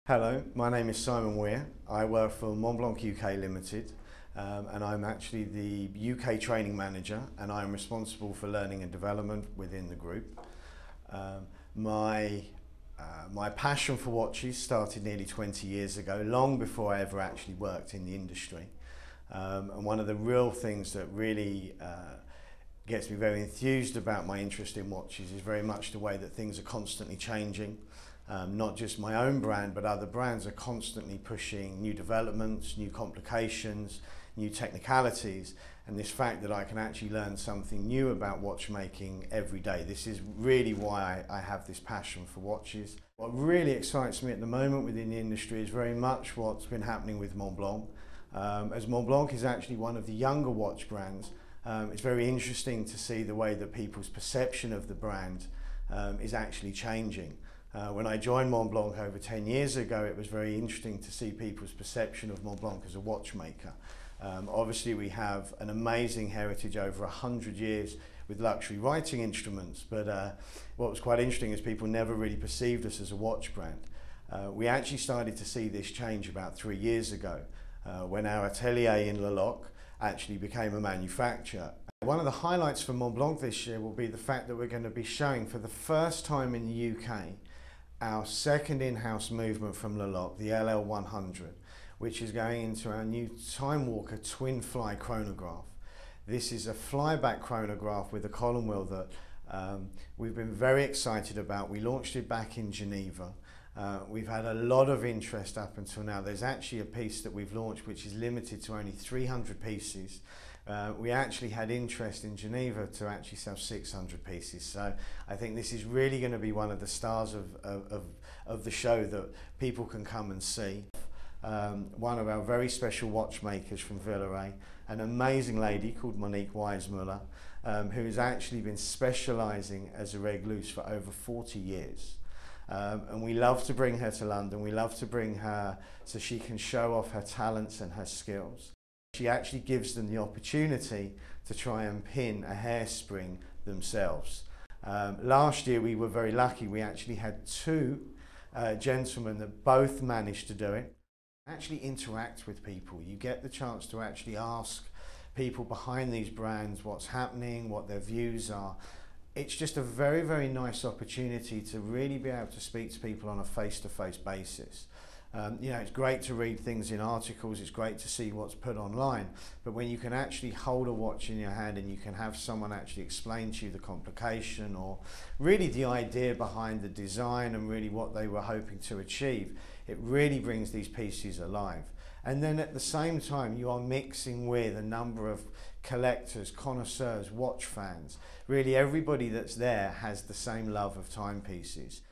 Hello, my name is Simon Weir. I work for Montblanc UK Limited and I'm actually the UK training manager and I'm responsible for learning and development within the group. My passion for watches started nearly 20 years ago, long before I ever actually worked in the industry. And one of the real things that really gets me very enthused about my interest in watches is very much the way that things are constantly changing. Not just my own brand, but other brands are constantly pushing new developments, new complications, new technicalities, and this fact that I can actually learn something new about watchmaking every day. This is really why I have this passion for watches. What really excites me at the moment within the industry is very much what's been happening with Montblanc. As Montblanc is actually one of the younger watch brands, it's very interesting to see the way that people's perception of the brand is actually changing. When I joined Montblanc over 10 years ago, it was very interesting to see people's perception of Montblanc as a watchmaker. Obviously we have an amazing heritage over 100 years with luxury writing instruments, but what was quite interesting is people never really perceived us as a watch brand. We actually started to see this change about 3 years ago when our atelier in Le Loc actually became a manufacturer. One of the highlights for Montblanc this year will be the fact that we're going to be showing for the first time in the UK our second in-house movement from Le Loc, the LL100, which is going into our new Time Walker twin fly chronograph. This is a flyback chronograph with a column wheel that we've been very excited about. We launched it back in Geneva. We've had a lot of interest up until now. There's actually a piece that we've launched which is limited to only 300 pieces. We actually had interest in Geneva to actually sell 600 pieces, so I think this is really going to be one of the stars of the show that people can come and see. One of our very special watchmakers from Villeray, an amazing lady called Monique Weismuller, who has actually been specialising as a recluse for over 40 years. And we love to bring her to London, we love to bring her so she can show off her talents and her skills. She actually gives them the opportunity to try and pin a hairspring themselves. Last year we were very lucky, we actually had two gentlemen that both managed to do it. Actually interact with people, you get the chance to actually ask people behind these brands what's happening, what their views are. It's just a very, very nice opportunity to really be able to speak to people on a face-to-face basis. You know, it's great to read things in articles, it's great to see what's put online, but when you can actually hold a watch in your hand and you can have someone actually explain to you the complication or really the idea behind the design and really what they were hoping to achieve, it really brings these pieces alive. And then at the same time you are mixing with a number of collectors, connoisseurs, watch fans. Really everybody that's there has the same love of timepieces.